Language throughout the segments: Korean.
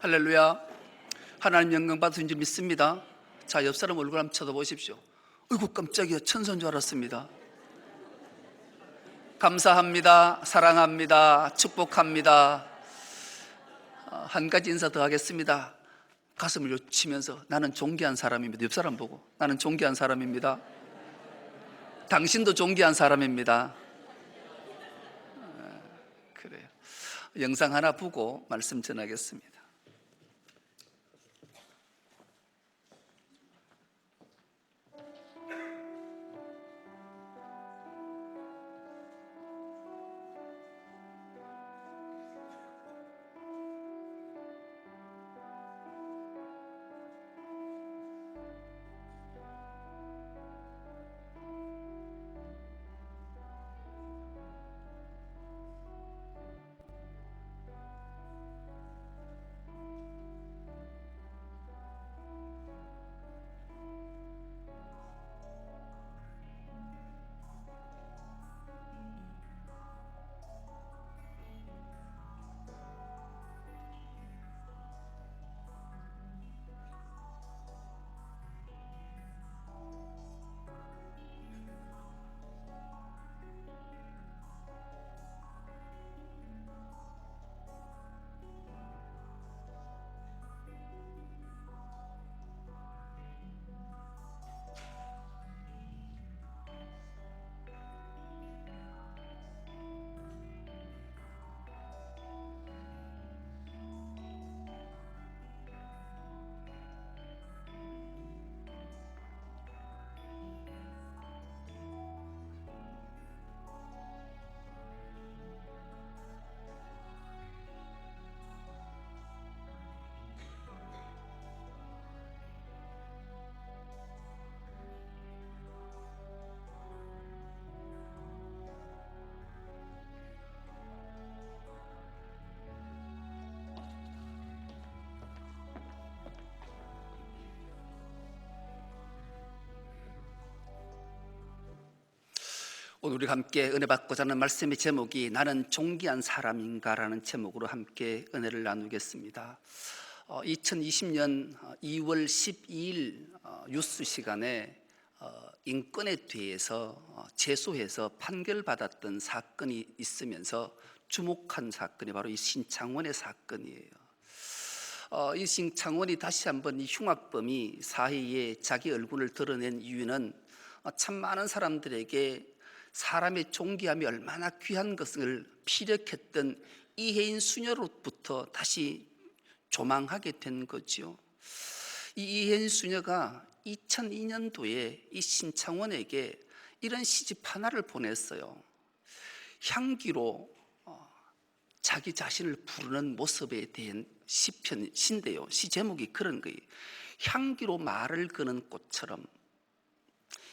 할렐루야. 하나님 영광 받으신 줄 믿습니다. 자, 옆 사람 얼굴 한번 쳐다보십시오. 어이구 깜짝이야, 천사인 줄 알았습니다. 감사합니다. 사랑합니다. 축복합니다. 한 가지 인사 더 하겠습니다. 가슴을 요치면서 나는 존귀한 사람입니다. 옆 사람 보고 나는 존귀한 사람입니다. 당신도 존귀한 사람입니다. 그래요. 영상 하나 보고 말씀 전하겠습니다. 오늘 우리가 함께 은혜 받고자 하는 말씀의 제목이 나는 존귀한 사람인가 라는 제목으로 함께 은혜를 나누겠습니다. 2020년 2월 12일 뉴스 시간에 인권에 대해서 제소해서 판결받았던 사건이 있으면서 주목한 사건이 바로 이 신창원의 사건이에요. 이 신창원이 다시 한번 이 흉악범이 사회에 자기 얼굴을 드러낸 이유는 참 많은 사람들에게 사람의 존귀함이 얼마나 귀한 것을 피력했던 이혜인 수녀로부터 다시 조망하게 된 거죠. 이 이혜인 수녀가 2002년도에 이 신창원에게 이런 시집 하나를 보냈어요. 향기로 자기 자신을 부르는 모습에 대한 시인데요. 시 제목이 그런 거예요. 향기로 말을 거는 꽃처럼,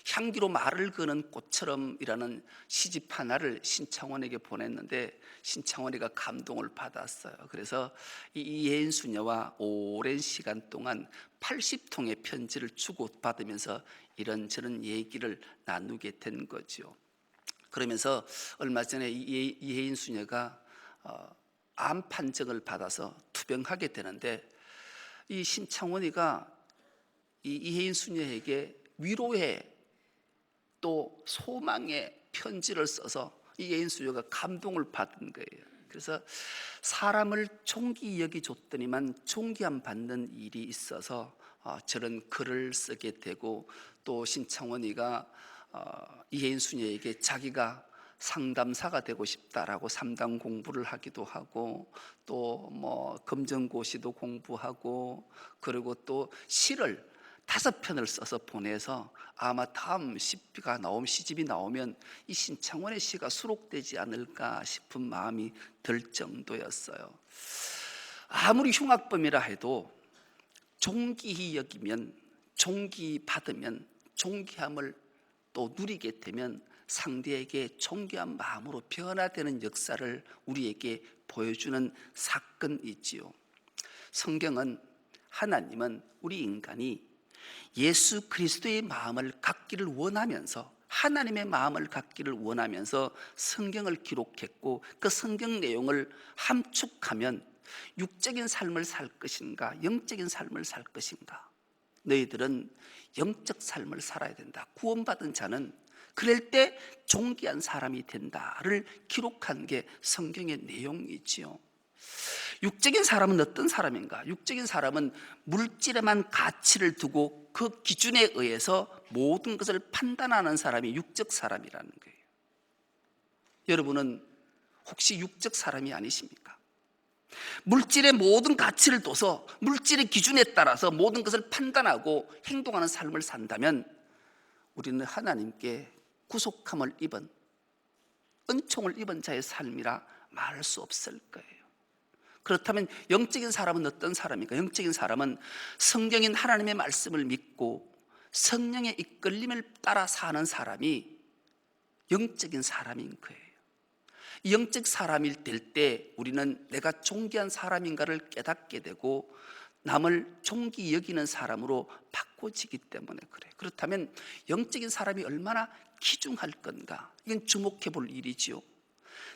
향기로 말을 거는 꽃처럼이라는 시집 하나를 신창원에게 보냈는데 신창원이가 감동을 받았어요. 그래서 이 이혜인 수녀와 오랜 시간 동안 80통의 편지를 주고받으면서 이런저런 얘기를 나누게 된 거죠. 그러면서 얼마 전에 이혜인 수녀가 암 판정을 받아서 투병하게 되는데 이 신창원이가 이 이혜인 수녀에게 위로의 또 소망의 편지를 써서 이 이혜인 수녀가 감동을 받은 거예요. 그래서 사람을 존귀히 여기줬더니만 존귀함 받는 일이 있어서 저런 글을 쓰게 되고, 또 신창원이가 이혜인 수녀에게 자기가 상담사가 되고 싶다라고 상담 공부를 하기도 하고, 또 뭐 검정고시도 공부하고, 그리고 또 시를 5편을 써서 보내서 아마 다음 시집이 나오면 이 신창원의 시가 수록되지 않을까 싶은 마음이 들 정도였어요. 아무리 흉악범이라 해도 존귀히 여기면, 존귀히 받으면, 존귀함을 또 누리게 되면 상대에게 존귀한 마음으로 변화되는 역사를 우리에게 보여주는 사건이지요. 성경은, 하나님은 우리 인간이 예수 그리스도의 마음을 갖기를 원하면서, 하나님의 마음을 갖기를 원하면서 성경을 기록했고, 그 성경 내용을 함축하면 육적인 삶을 살 것인가, 영적인 삶을 살 것인가? 너희들은 영적 삶을 살아야 된다. 구원받은 자는 그럴 때 존귀한 사람이 된다를 기록한 게 성경의 내용이지요. 육적인 사람은 어떤 사람인가? 육적인 사람은 물질에만 가치를 두고 그 기준에 의해서 모든 것을 판단하는 사람이 육적 사람이라는 거예요. 여러분은 혹시 육적 사람이 아니십니까? 물질의 모든 가치를 둬서 물질의 기준에 따라서 모든 것을 판단하고 행동하는 삶을 산다면 우리는 하나님께 구속함을 입은, 은총을 입은 자의 삶이라 말할 수 없을 거예요. 그렇다면 영적인 사람은 어떤 사람입니까? 영적인 사람은 성경인 하나님의 말씀을 믿고 성령의 이끌림을 따라 사는 사람이 영적인 사람인 거예요. 이 영적 사람일 때 우리는 내가 존귀한 사람인가를 깨닫게 되고 남을 존귀 여기는 사람으로 바꿔지기 때문에 그래요. 그렇다면 영적인 사람이 얼마나 귀중할 건가? 이건 주목해 볼 일이지요.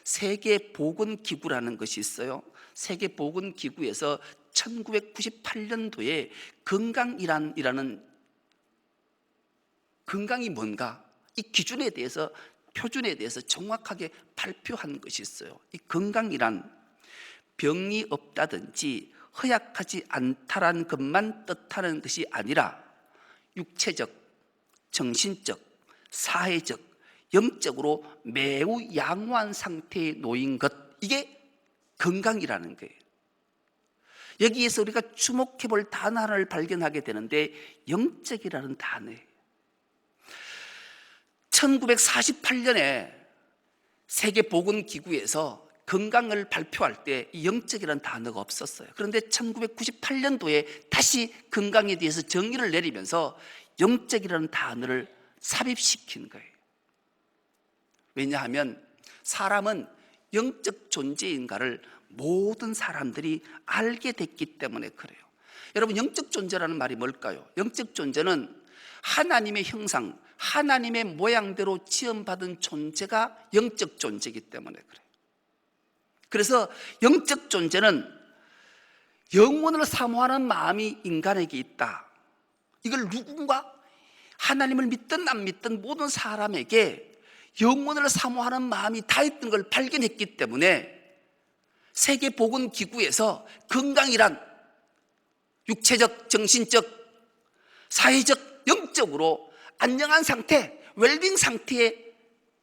세계보건기구라는 것이 있어요. 세계보건기구에서 1998년도에 건강이라는, 건강이 뭔가, 이 기준에 대해서, 표준에 대해서 정확하게 발표한 것이 있어요. 이 건강이란 병이 없다든지 허약하지 않다라는 것만 뜻하는 것이 아니라 육체적, 정신적, 사회적, 영적으로 매우 양호한 상태에 놓인 것, 이게 건강이라는 거예요. 여기에서 우리가 주목해 볼 단어 하나를 발견하게 되는데 영적이라는 단어예요. 1948년에 세계보건기구에서 건강을 발표할 때 이 영적이라는 단어가 없었어요. 그런데 1998년도에 다시 건강에 대해서 정의를 내리면서 영적이라는 단어를 삽입시킨 거예요. 왜냐하면 사람은 영적 존재인가를 모든 사람들이 알게 됐기 때문에 그래요. 여러분, 영적 존재라는 말이 뭘까요? 영적 존재는 하나님의 형상, 하나님의 모양대로 지음받은 존재가 영적 존재이기 때문에 그래요. 그래서 영적 존재는 영혼을 사모하는 마음이 인간에게 있다. 이걸 누군가 하나님을 믿든 안 믿든 모든 사람에게 영혼을 사모하는 마음이 다 있던 걸 발견했기 때문에 세계보건기구에서 건강이란 육체적, 정신적, 사회적, 영적으로 안녕한 상태, 웰빙 상태에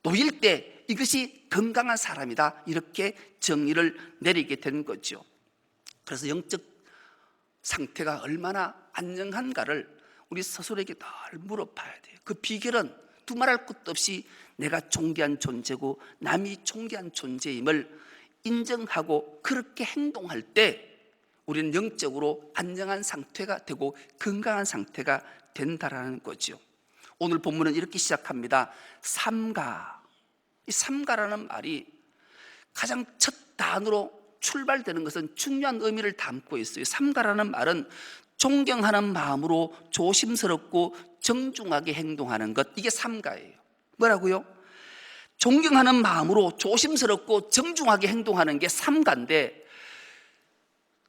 놓일 때 이것이 건강한 사람이다, 이렇게 정의를 내리게 된 거죠. 그래서 영적 상태가 얼마나 안녕한가를 우리 스스로에게 늘 물어봐야 돼요. 그 비결은 두말할 것도 없이 내가 존귀한 존재고 남이 존귀한 존재임을 인정하고 그렇게 행동할 때 우리는 영적으로 안녕한 상태가 되고 건강한 상태가 된다라는 거죠. 오늘 본문은 이렇게 시작합니다. 삼가. 이 삼가라는 말이 가장 첫 단어로 출발되는 것은 중요한 의미를 담고 있어요. 삼가라는 말은 존경하는 마음으로 조심스럽고 정중하게 행동하는 것, 이게 삼가예요. 뭐라고요? 존경하는 마음으로 조심스럽고 정중하게 행동하는 게 삼가인데,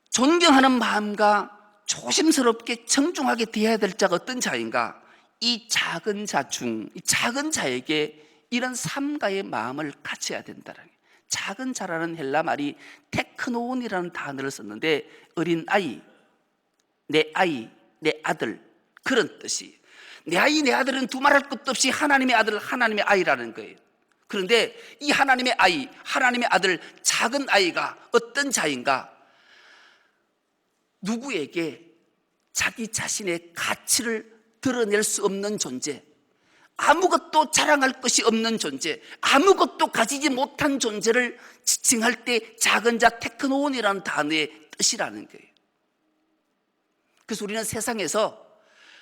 존경하는 마음과 조심스럽게 정중하게 대해야 될 자가 어떤 자인가? 이 작은 자 중, 이 작은 자에게 이런 삼가의 마음을 갖춰야 된다는 거예요. 작은 자라는 헬라 말이 테크노온이라는 단어를 썼는데 어린 아이, 내 아이, 내 아들, 그런 뜻이. 내 아이, 내 아들은 두말할 것도 없이 하나님의 아들, 하나님의 아이라는 거예요. 그런데 이 하나님의 아이, 하나님의 아들, 작은 아이가 어떤 자인가? 누구에게 자기 자신의 가치를 드러낼 수 없는 존재, 아무것도 자랑할 것이 없는 존재, 아무것도 가지지 못한 존재를 지칭할 때 작은 자, 테크노온이라는 단어의 뜻이라는 거예요. 그래서 우리는 세상에서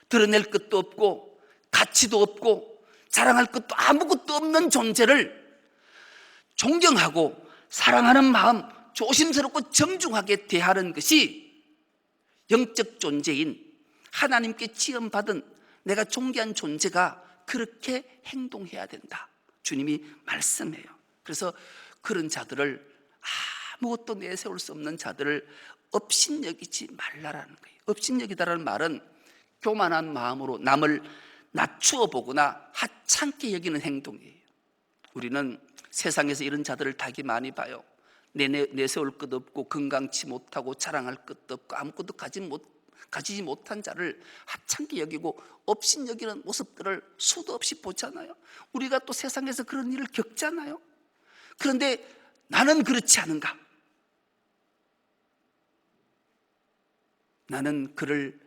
드러낼 것도 없고 가치도 없고 자랑할 것도 아무것도 없는 존재를 존경하고 사랑하는 마음, 조심스럽고 정중하게 대하는 것이 영적 존재인 하나님께 지음받은 내가 존귀한 존재가 그렇게 행동해야 된다, 주님이 말씀해요. 그래서 그런 자들을 아무것도 내세울 수 없는 자들을 업신여기지 말라라는 거예요. 업신여기다라는 말은 교만한 마음으로 남을 낮추어 보거나 하찮게 여기는 행동이에요. 우리는 세상에서 이런 자들을 되게 많이 봐요. 내세울 것 없고 건강치 못하고 자랑할 것도 없고 아무것도 가지지 못한 자를 하찮게 여기고 업신여기는 모습들을 수도 없이 보잖아요. 우리가 또 세상에서 그런 일을 겪잖아요. 그런데 나는 그렇지 않은가? 나는 그를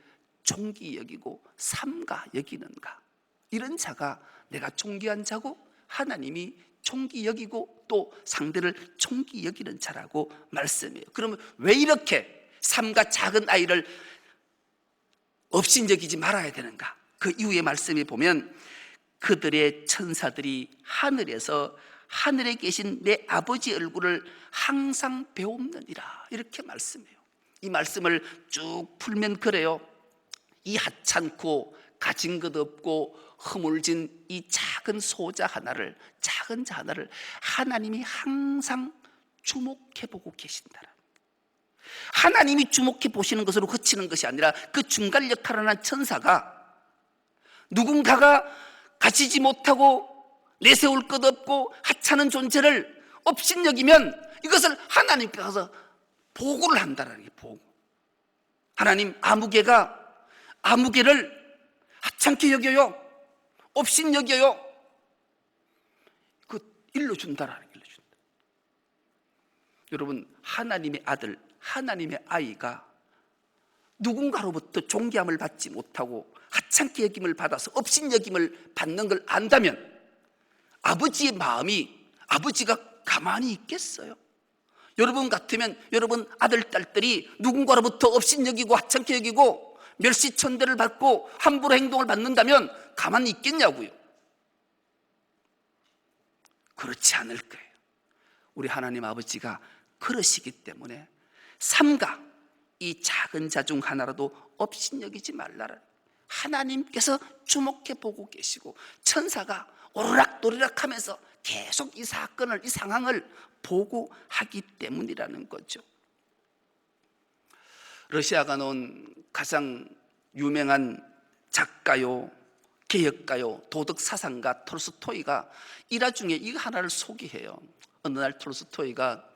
존귀 여기고 삼가 여기는가? 이런 자가 내가 존귀한 자고 하나님이 존귀 여기고 또 상대를 존귀 여기는 자라고 말씀해요. 그러면 왜 이렇게 삼가 작은 아이를 업신여기지 말아야 되는가? 그 이후의 말씀에 보면 그들의 천사들이 하늘에서 하늘에 계신 내 아버지 얼굴을 항상 배웁느니라, 이렇게 말씀해요. 이 말씀을 쭉 풀면 그래요. 이 하찮고 가진 것 없고 허물진 이 작은 소자 하나를, 작은 자 하나를 하나님이 항상 주목해 보고 계신다. 하나님이 주목해 보시는 것으로 그치는 것이 아니라 그 중간 역할을 하는 천사가 누군가가 가지지 못하고 내세울 것 없고 하찮은 존재를 업신여기면 이것을 하나님께 가서 보고를 한다는 게 보고. 하나님 아무개를 하찮게 여겨요. 업신여겨요. 그 일러준다라는 게 일러준다. 여러분, 하나님의 아들, 하나님의 아이가 누군가로부터 존귀함을 받지 못하고 하찮게 여김을 받아서 업신여김을 받는 걸 안다면 아버지의 마음이, 아버지가 가만히 있겠어요? 여러분 같으면 여러분 아들, 딸들이 누군가로부터 업신여기고 하찮게 여기고 멸시천대를 받고 함부로 행동을 받는다면 가만히 있겠냐고요? 그렇지 않을 거예요. 우리 하나님 아버지가 그러시기 때문에 삼가 이 작은 자 중 하나라도 업신여기지 말라라. 하나님께서 주목해 보고 계시고 천사가 오르락도리락 하면서 계속 이 사건을, 이 상황을 보고 하기 때문이라는 거죠. 러시아가 놓은 가장 유명한 작가요, 개혁가요, 도덕사상가 톨스토이가 일화 중에 이 하나를 소개해요. 어느 날 톨스토이가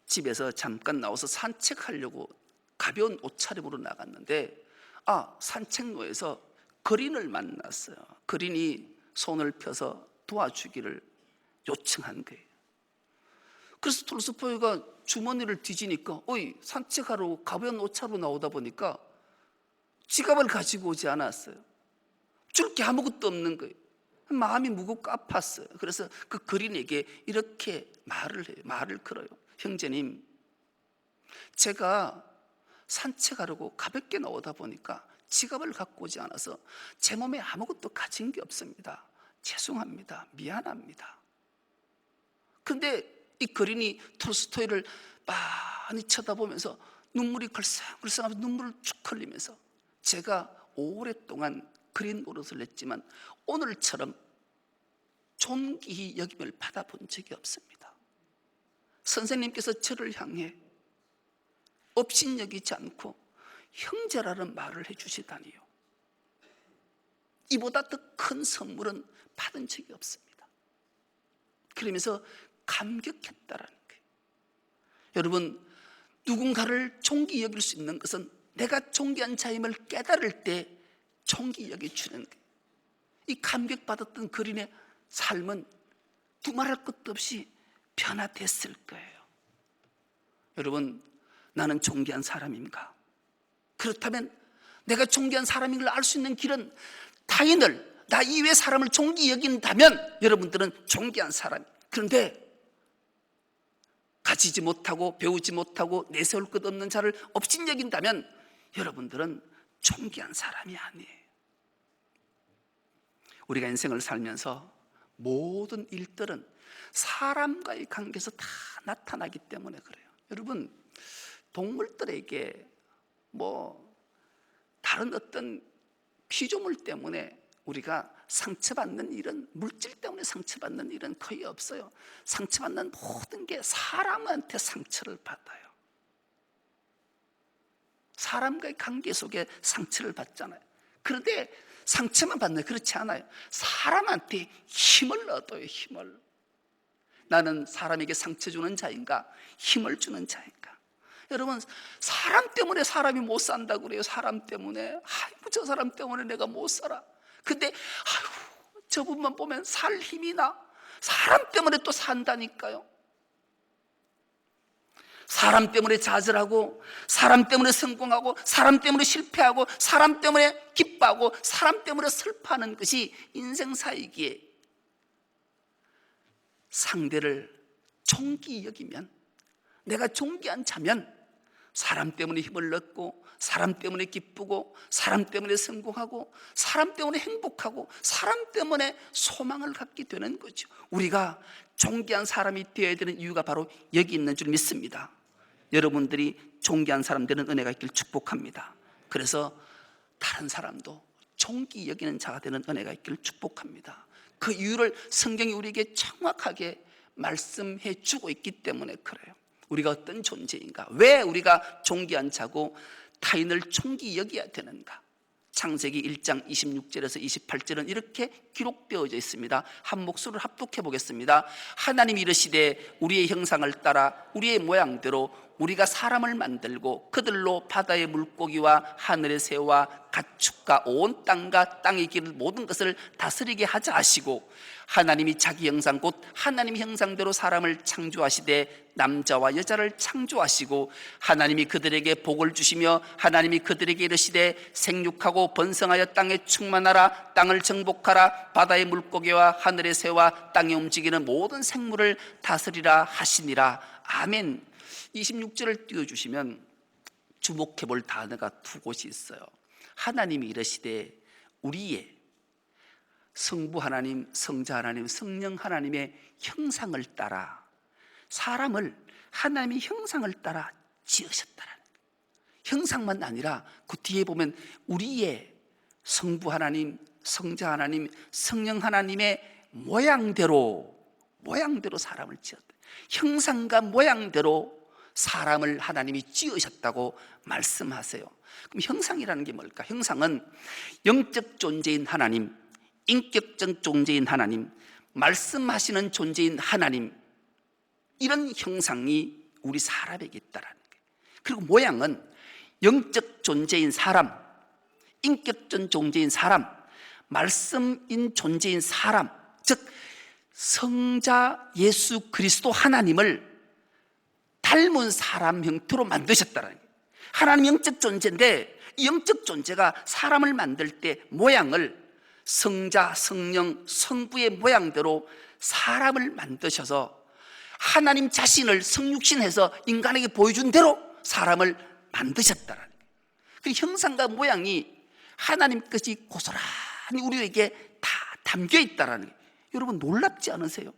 집에서 잠깐 나와서 산책하려고 가벼운 옷차림으로 나갔는데 산책로에서 거린을 만났어요. 거린이 손을 펴서 도와주기를 요청한 거예요. 그래서 톨스토이가 주머니를 뒤지니까 산책하러 가벼운 옷차림으로 나오다 보니까 지갑을 가지고 오지 않았어요. 줄 게 아무것도 없는 거예요. 마음이 무겁고 아팠어요. 그래서 그 거린에게 이렇게 말을 걸어요. 형제님, 제가 산책하려고 가볍게 나오다 보니까 지갑을 갖고 오지 않아서 제 몸에 아무것도 가진 게 없습니다. 죄송합니다. 미안합니다. 근데 이 거린이 톨스토이를 많이 쳐다보면서 눈물이 글썽글썽하면서 눈물을 쭉 흘리면서 제가 오랫동안 그린 노릇을 했지만 오늘처럼 존귀히 여김을 받아본 적이 없습니다. 선생님께서 저를 향해 업신여기지 않고 형제라는 말을 해주시다니요. 이보다 더 큰 선물은 받은 적이 없습니다. 그러면서 감격했다라는 거예요. 여러분, 누군가를 존귀 여길 수 있는 것은 내가 존귀한 자임을 깨달을 때 존귀 여겨주는 거예요. 이 감격받았던 거린의 삶은 두말할 것도 없이 변화됐을 거예요. 여러분, 나는 존귀한 사람인가? 그렇다면 내가 존귀한 사람인 걸 알 수 있는 길은 타인을, 나 이외의 사람을 존귀 여긴다면 여러분들은 존귀한 사람. 그런데 가지지 못하고 배우지 못하고 내세울 것 없는 자를 업신여긴다면 여러분들은 존귀한 사람이 아니에요. 우리가 인생을 살면서 모든 일들은 사람과의 관계에서 다 나타나기 때문에 그래요. 여러분, 동물들에게 다른 어떤 피조물 때문에 우리가 상처받는 일은, 물질 때문에 상처받는 일은 거의 없어요. 상처받는 모든 게 사람한테 상처를 받아요. 사람과의 관계 속에 상처를 받잖아요. 그런데 상처만 받나요? 그렇지 않아요. 사람한테 힘을 얻어요. 힘을. 나는 사람에게 상처 주는 자인가? 힘을 주는 자인가? 여러분, 사람 때문에 사람이 못 산다고 그래요. 사람 때문에. 아이고, 저 사람 때문에 내가 못 살아. 근데 아이고, 저분만 보면 살 힘이 나. 사람 때문에 또 산다니까요. 사람 때문에 좌절하고, 사람 때문에 성공하고, 사람 때문에 실패하고, 사람 때문에 기뻐하고, 사람 때문에 슬퍼하는 것이 인생사이기에 상대를 존귀히 여기면, 내가 존귀한 자면 사람 때문에 힘을 얻고, 사람 때문에 기쁘고, 사람 때문에 성공하고, 사람 때문에 행복하고, 사람 때문에 소망을 갖게 되는 거죠. 우리가 존귀한 사람이 되어야 되는 이유가 바로 여기 있는 줄 믿습니다. 여러분들이 존귀한 사람 되는 은혜가 있길 축복합니다. 그래서 다른 사람도 존귀히 여기는 자가 되는 은혜가 있기를 축복합니다. 그 이유를 성경이 우리에게 정확하게 말씀해 주고 있기 때문에 그래요. 우리가 어떤 존재인가? 왜 우리가 존귀한 자고 타인을 존귀히 여겨야 되는가? 창세기 1장 26절에서 28절은 이렇게 기록되어져 있습니다. 한 목소리를 합독해 보겠습니다. 하나님이 이르시되 우리의 형상을 따라 우리의 모양대로 우리가 사람을 만들고 그들로 바다의 물고기와 하늘의 새와 가축과 온 땅과 땅에 기는 모든 것을 다스리게 하자 하시고, 하나님이 자기 형상 곧 하나님 형상대로 사람을 창조하시되 남자와 여자를 창조하시고, 하나님이 그들에게 복을 주시며 하나님이 그들에게 이르시되 생육하고 번성하여 땅에 충만하라. 땅을 정복하라. 바다의 물고기와 하늘의 새와 땅에 움직이는 모든 생물을 다스리라 하시니라. 아멘. 26절을 띄워주시면 주목해 볼 단어가 두 곳이 있어요. 하나님이 이르시되 우리의 성부 하나님, 성자 하나님, 성령 하나님의 형상을 따라 사람을 하나님의 형상을 따라 지으셨다라는 거예요. 형상만 아니라 그 뒤에 보면 우리의 성부 하나님, 성자 하나님, 성령 하나님의 모양대로 사람을 지었다. 형상과 모양대로 사람을 하나님이 지으셨다고 말씀하세요. 그럼 형상이라는 게 뭘까? 형상은 영적 존재인 하나님, 인격적 존재인 하나님, 말씀하시는 존재인 하나님, 이런 형상이 우리 사람에게 있다라는 거예요. 그리고 모양은 영적 존재인 사람, 인격적 존재인 사람, 말씀인 존재인 사람, 즉 성자 예수 그리스도 하나님을 닮은 사람 형태로 만드셨다는 거예요. 하나님 영적 존재인데 이 영적 존재가 사람을 만들 때 모양을 성자, 성령, 성부의 모양대로 사람을 만드셔서 하나님 자신을 성육신해서 인간에게 보여준 대로 사람을 만드셨다는 거예요. 그 형상과 모양이 하나님 것이 고스란히 우리에게 다 담겨 있다는 거예요. 여러분 놀랍지 않으세요?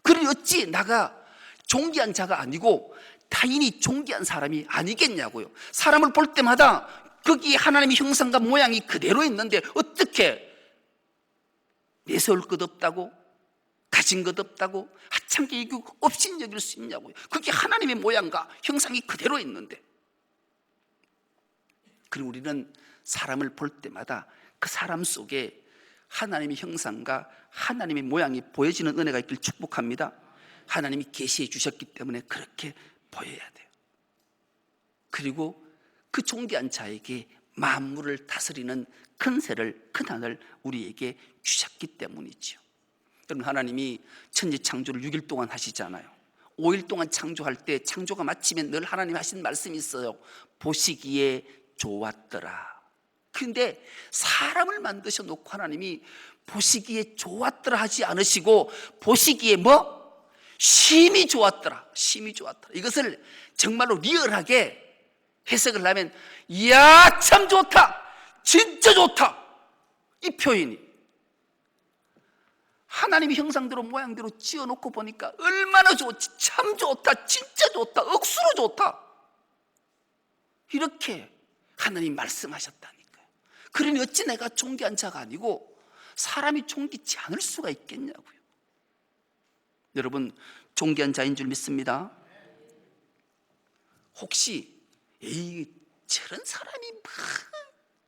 그러니 어찌 나가 존귀한 자가 아니고 타인이 존귀한 사람이 아니겠냐고요. 사람을 볼 때마다 거기에 하나님의 형상과 모양이 그대로 있는데 어떻게 내세울 것 없다고, 가진 것 없다고, 하찮게 여기고 없이 여길 수 있냐고요. 그게 하나님의 모양과 형상이 그대로 있는데, 그리고 우리는 사람을 볼 때마다 그 사람 속에 하나님의 형상과 하나님의 모양이 보여지는 은혜가 있길 축복합니다. 하나님이 계시해 주셨기 때문에 그렇게 보여야 돼요. 그리고 그 존귀한 자에게 만물을 다스리는 큰세를, 큰하늘 우리에게 주셨기 때문이죠. 여러분, 하나님이 천지 창조를 6일 동안 하시잖아요. 5일 동안 창조할 때 창조가 마치면 늘 하나님 하신 말씀이 있어요. 보시기에 좋았더라. 그런데 사람을 만드셔 놓고 하나님이 보시기에 좋았더라 하지 않으시고 보시기에 심히 좋았더라. 심히 좋았더라. 이것을 정말로 리얼하게 해석을 하면 이야 참 좋다, 진짜 좋다, 이 표현이 하나님의 형상대로 모양대로 지어놓고 보니까 얼마나 좋지, 참 좋다, 진짜 좋다, 억수로 좋다, 이렇게 하나님 말씀하셨다니까요. 그러니 어찌 내가 존귀한 자가 아니고 사람이 존귀치 않을 수가 있겠냐고요. 여러분, 존귀한 자인 줄 믿습니다. 혹시 에이, 저런 사람이 막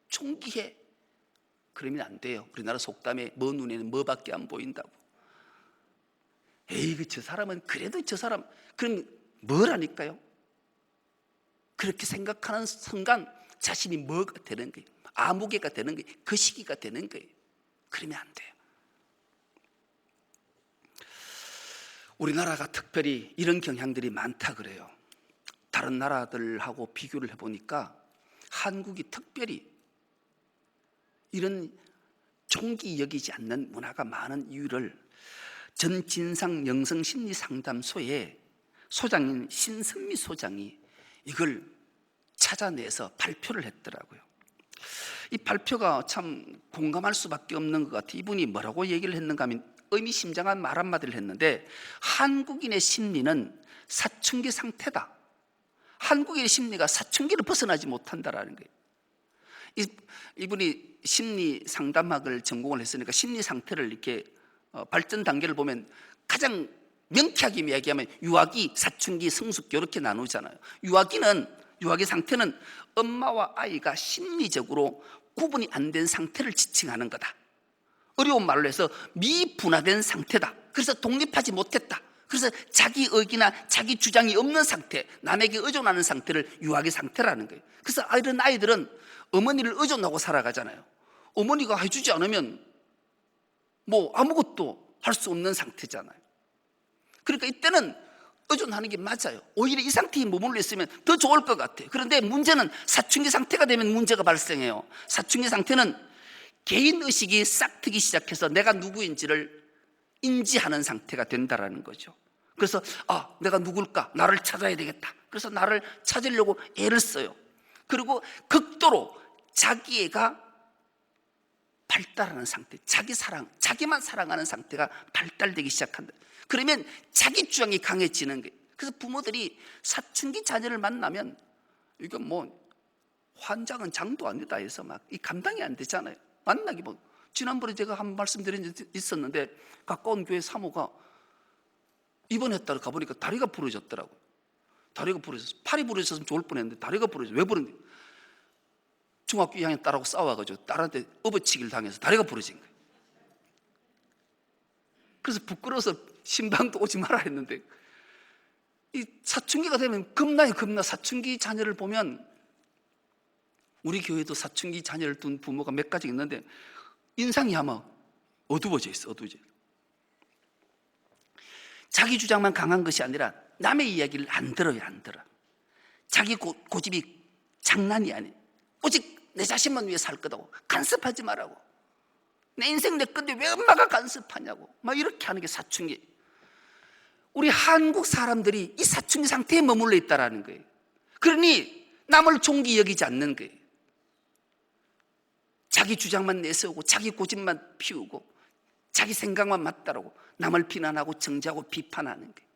존귀해, 그러면 안 돼요. 우리나라 속담에 뭐 눈에는 뭐밖에 안 보인다고. 에이, 저 사람은 그래도 저 사람, 그럼 뭐라니까요? 그렇게 생각하는 순간 자신이 뭐가 되는 거예요? 아무개가 되는 거예요. 그 시기가 되는 거예요. 그러면 안 돼요. 우리나라가 특별히 이런 경향들이 많다 그래요. 다른 나라들하고 비교를 해보니까 한국이 특별히 이런 존귀 여기지 않는 문화가 많은 이유를 전진상 영성심리상담소의 소장인 신선미 소장이 이걸 찾아내서 발표를 했더라고요. 이 발표가 참 공감할 수밖에 없는 것 같아요. 이분이 뭐라고 얘기를 했는가 하면 의미심장한 말 한마디를 했는데, 한국인의 심리는 사춘기 상태다. 한국인의 심리가 사춘기를 벗어나지 못한다라는 거예요. 이분이 심리 상담학을 전공을 했으니까 심리 상태를 이렇게 발전 단계를 보면 가장 명쾌하게 이야기하면 유아기, 사춘기, 성숙기 이렇게 나누잖아요. 유아기 상태는 엄마와 아이가 심리적으로 구분이 안 된 상태를 지칭하는 거다. 어려운 말로 해서 미분화된 상태다. 그래서 독립하지 못했다. 그래서 자기 의기나 자기 주장이 없는 상태, 남에게 의존하는 상태를 유아기 상태라는 거예요. 그래서 이런 아이들은 어머니를 의존하고 살아가잖아요. 어머니가 해주지 않으면 뭐 아무것도 할 수 없는 상태잖아요. 그러니까 이때는 의존하는 게 맞아요. 오히려 이 상태에 머물러 있으면 더 좋을 것 같아요. 그런데 문제는 사춘기 상태가 되면 문제가 발생해요. 사춘기 상태는 개인의식이 싹트기 시작해서 내가 누구인지를 인지하는 상태가 된다는 거죠. 그래서 내가 누굴까? 나를 찾아야 되겠다. 그래서 나를 찾으려고 애를 써요. 그리고 극도로 자기애가 발달하는 상태, 자기만 사랑하는 상태가 발달되기 시작한다. 그러면 자기 주장이 강해지는 거예요. 그래서 부모들이 사춘기 자녀를 만나면 이건 뭐 환장은 장도 아니다 해서 막 이 감당이 안 되잖아요. 만나기 뭐 지난번에 제가 한 말씀드린 적 있었는데, 가까운 교회 사모가 입원했다가 가보니까 다리가 부러졌더라고요. 다리가 부러졌어. 팔이 부러졌으면 좋을 뻔했는데 다리가 부러졌어. 왜 부러졌는데? 중학교 2학년 딸하고 싸워가지고 딸한테 업어치기를 당해서 다리가 부러진 거예요. 그래서 부끄러워서 신방도 오지 마라 했는데, 이 사춘기가 되면 겁나요. 사춘기 자녀를 보면, 우리 교회도 사춘기 자녀를 둔 부모가 몇 가지 있는데 인상이 아마 어두워져 있어. 자기 주장만 강한 것이 아니라 남의 이야기를 안 들어요. 자기 고집이 장난이 아니에요. 오직 내 자신만 위해 살 거다고, 간섭하지 말라고, 내 인생 내 건데 왜 엄마가 간섭하냐고 막 이렇게 하는 게 사춘기. 우리 한국 사람들이 이 사춘기 상태에 머물러 있다라는 거예요. 그러니 남을 존귀 여기지 않는 거예요. 자기 주장만 내세우고 자기 고집만 피우고 자기 생각만 맞다라고 남을 비난하고 정죄하고 비판하는 거예요.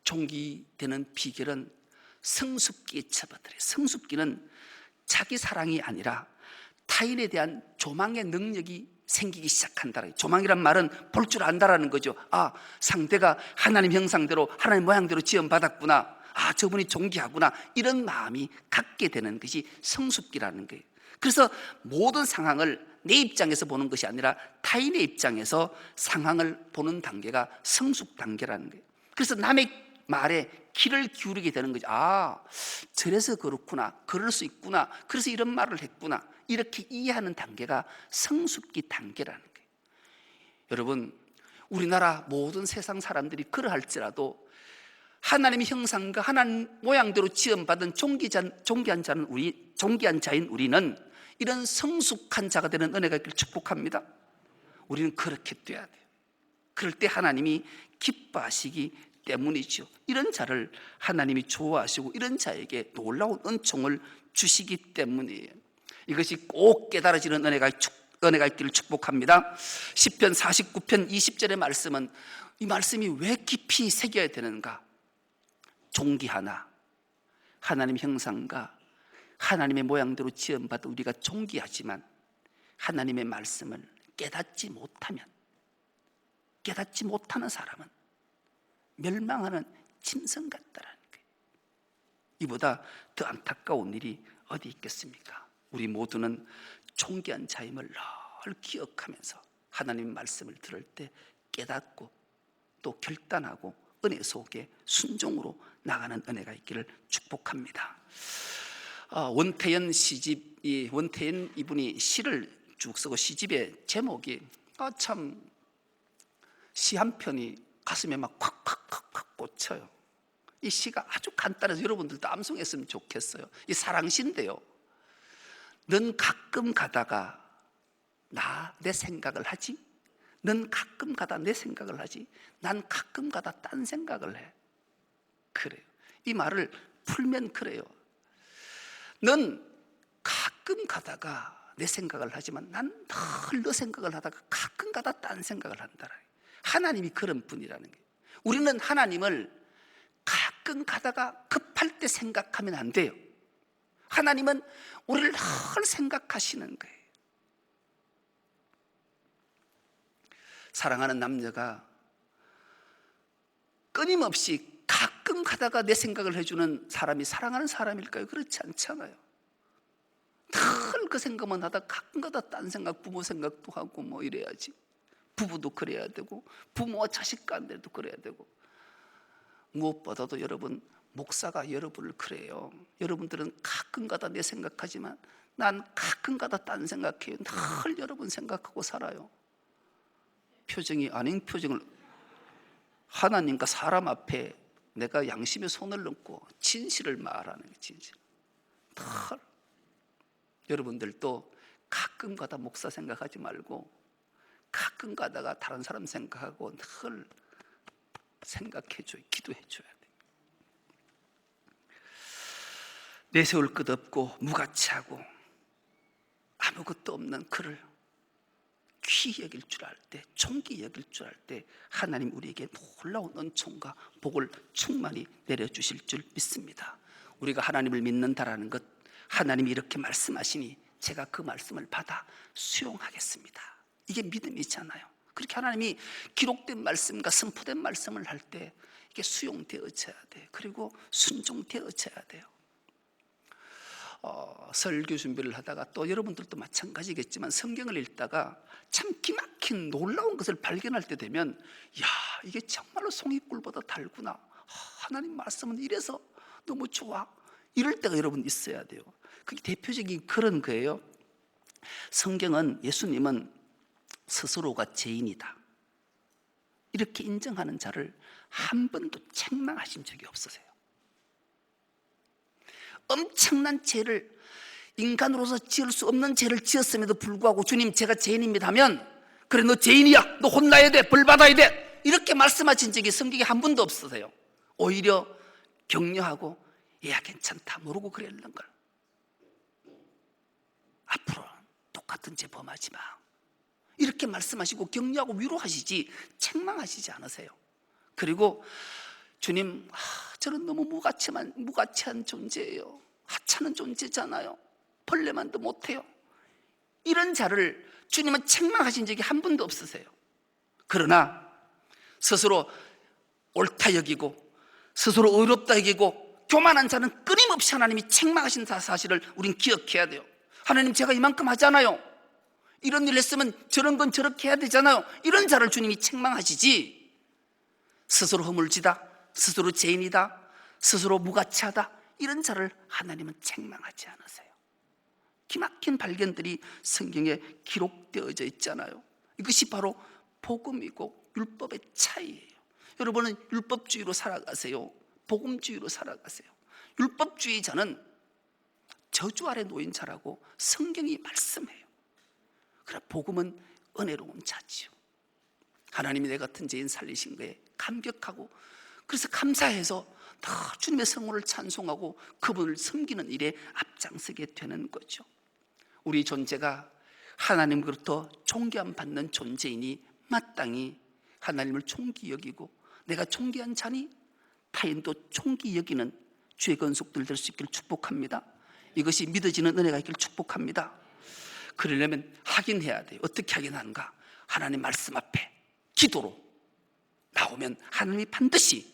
존귀되는 비결은 성숙기에 접어들어요. 성숙기는 자기 사랑이 아니라 타인에 대한 조망의 능력이 생기기 시작한다. 조망이란 말은 볼 줄 안다라는 거죠. 상대가 하나님 형상대로 하나님 모양대로 지음받았구나, 저분이 존귀하구나, 이런 마음이 갖게 되는 것이 성숙기라는 거예요. 그래서 모든 상황을 내 입장에서 보는 것이 아니라 타인의 입장에서 상황을 보는 단계가 성숙 단계라는 거예요. 그래서 남의 말에 귀를 기울이게 되는 거죠. 저래서 그렇구나, 그럴 수 있구나, 그래서 이런 말을 했구나, 이렇게 이해하는 단계가 성숙기 단계라는 거예요. 여러분, 우리나라 모든 세상 사람들이 그러할지라도 하나님의 형상과 하나님 모양대로 지음받은 존귀한 자인 우리는 이런 성숙한 자가 되는 은혜가 있기를 축복합니다. 우리는 그렇게 돼야 돼요. 그럴 때 하나님이 기뻐하시기 때문이죠. 이런 자를 하나님이 좋아하시고 이런 자에게 놀라운 은총을 주시기 때문이에요. 이것이 꼭 깨달아지는 은혜가 있기를 축복합니다. 시편 49편 20절의 말씀은, 이 말씀이 왜 깊이 새겨야 되는가? 존귀하나 하나님 형상과 하나님의 모양대로 지음받은 우리가 존귀하지만 하나님의 말씀을 깨닫지 못하는 사람은 멸망하는 짐승 같다라는 거예요. 이보다 더 안타까운 일이 어디 있겠습니까? 우리 모두는 존귀한 자임을 늘 기억하면서 하나님 말씀을 들을 때 깨닫고 또 결단하고 은혜 속에 순종으로 나가는 은혜가 있기를 축복합니다. 원태연 이분이 시를 쭉 쓰고 시집의 제목이 참 시 한 편이 가슴에 막 콱콱콱콱 꽂혀요. 이 시가 아주 간단해서 여러분들도 암송했으면 좋겠어요. 이 사랑시인데요. 넌 가끔 가다가 내 생각을 하지? 넌 가끔 가다 내 생각을 하지? 난 가끔 가다 딴 생각을 해. 그래요. 이 말을 풀면 그래요. 넌 가끔 가다가 내 생각을 하지만 난 늘 너 생각을 하다가 가끔 가다 딴 생각을 한다. 하나님이 그런 분이라는 거예요. 우리는 하나님을 가끔 가다가 급할 때 생각하면 안 돼요. 하나님은 우리를 늘 생각하시는 거예요. 사랑하는 남녀가 끊임없이 가끔 가다가 내 생각을 해주는 사람이 사랑하는 사람일까요? 그렇지 않잖아요. 늘 그 생각만 하다 가끔 가다 딴 생각, 부모 생각도 하고 뭐 이래야지. 부부도 그래야 되고 부모와 자식 간에도 그래야 되고, 무엇보다도 여러분, 목사가 여러분을 그래요. 여러분들은 가끔 가다 내 생각하지만 난 가끔 가다 딴 생각해요. 늘 여러분 생각하고 살아요. 표정이 아닌 표정을, 하나님과 사람 앞에 내가 양심의 손을 얹고 진실을 말하는 거예요. 진실. 늘 여러분들도 가끔 가다 목사 생각하지 말고 가끔 가다가 다른 사람 생각하고 늘 생각해줘요. 기도해줘야 돼요. 내세울 것 없고 무가치하고 아무것도 없는 그를 귀히 여길 줄 알 때, 존귀히 여길 줄 알 때 하나님 우리에게 놀라운 은총과 복을 충만히 내려주실 줄 믿습니다. 우리가 하나님을 믿는다라는 것, 하나님이 이렇게 말씀하시니 제가 그 말씀을 받아 수용하겠습니다. 이게 믿음이잖아요. 그렇게 하나님이 기록된 말씀과 선포된 말씀을 할 때 이게 수용되어져야 돼요. 그리고 순종되어져야 돼요. 설교 준비를 하다가 또 여러분들도 마찬가지겠지만 성경을 읽다가 참 기막힌 놀라운 것을 발견할 때 되면, 야, 이게 정말로 송이꿀보다 달구나. 하나님 말씀은 이래서 너무 좋아. 이럴 때가 여러분 있어야 돼요. 그게 대표적인 그런 거예요. 성경은, 예수님은 스스로가 죄인이다 이렇게 인정하는 자를 한 번도 책망하신 적이 없으세요. 엄청난 죄를, 인간으로서 지을 수 없는 죄를 지었음에도 불구하고 주님 제가 죄인입니다 하면, 그래 너 죄인이야, 너 혼나야 돼, 벌 받아야 돼, 이렇게 말씀하신 적이 성경에 한 번도 없으세요. 오히려 격려하고 얘야 괜찮다 모르고 그랬는 걸, 앞으로 똑같은 죄 범하지 마, 이렇게 말씀하시고 격려하고 위로하시지 책망하시지 않으세요. 그리고 주님, 저는 너무 무가치한 존재예요. 하찮은 존재잖아요. 벌레만도 못해요. 이런 자를 주님은 책망하신 적이 한 번도 없으세요. 그러나 스스로 옳다 여기고 스스로 의롭다 여기고 교만한 자는 끊임없이 하나님이 책망하신 사실을 우린 기억해야 돼요. 하나님 제가 이만큼 하잖아요. 이런 일 했으면 저런 건 저렇게 해야 되잖아요. 이런 자를 주님이 책망하시지, 스스로 허물지다, 스스로 죄인이다, 스스로 무가치하다, 이런 자를 하나님은 책망하지 않으세요. 기막힌 발견들이 성경에 기록되어져 있잖아요. 이것이 바로 복음이고 율법의 차이예요. 여러분은 율법주의로 살아가세요? 복음주의로 살아가세요? 율법주의자는 저주 아래 놓인 자라고 성경이 말씀해요. 그러나 복음은 은혜로운 자지요. 하나님이 내 같은 죄인 살리신 거에 감격하고, 그래서 감사해서 다 주님의 성호를 찬송하고 그분을 섬기는 일에 앞장서게 되는 거죠. 우리 존재가 하나님으로부터 존귀함 받는 존재이니 마땅히 하나님을 존귀 여기고, 내가 존귀한 자니 타인도 존귀 여기는 주의 건속들 될 수 있기를 축복합니다. 이것이 믿어지는 은혜가 있기를 축복합니다. 그러려면 확인해야 돼요. 어떻게 확인하는가? 하나님 말씀 앞에 기도로 나오면 하나님이 반드시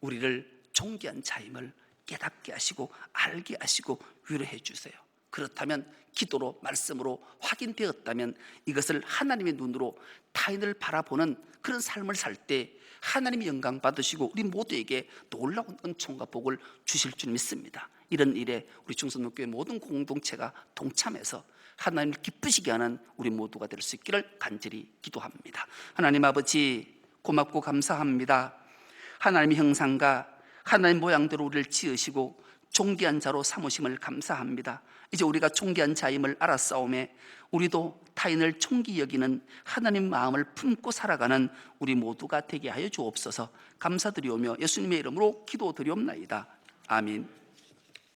우리를 존귀한 자임을 깨닫게 하시고 알게 하시고 위로해 주세요. 그렇다면 기도로 말씀으로 확인되었다면 이것을 하나님의 눈으로 타인을 바라보는 그런 삶을 살 때 하나님이 영광 받으시고 우리 모두에게 놀라운 은총과 복을 주실 줄 믿습니다. 이런 일에 우리 충성교회 모든 공동체가 동참해서 하나님을 기쁘시게 하는 우리 모두가 될 수 있기를 간절히 기도합니다. 하나님 아버지, 고맙고 감사합니다. 하나님의 형상과 하나님 모양대로 우리를 지으시고 존귀한 자로 삼으심을 감사합니다. 이제 우리가 존귀한 자임을 알았사오매 우리도 타인을 존귀 여기는 하나님 마음을 품고 살아가는 우리 모두가 되게 하여 주옵소서. 감사드리오며 예수님의 이름으로 기도드리옵나이다. 아멘.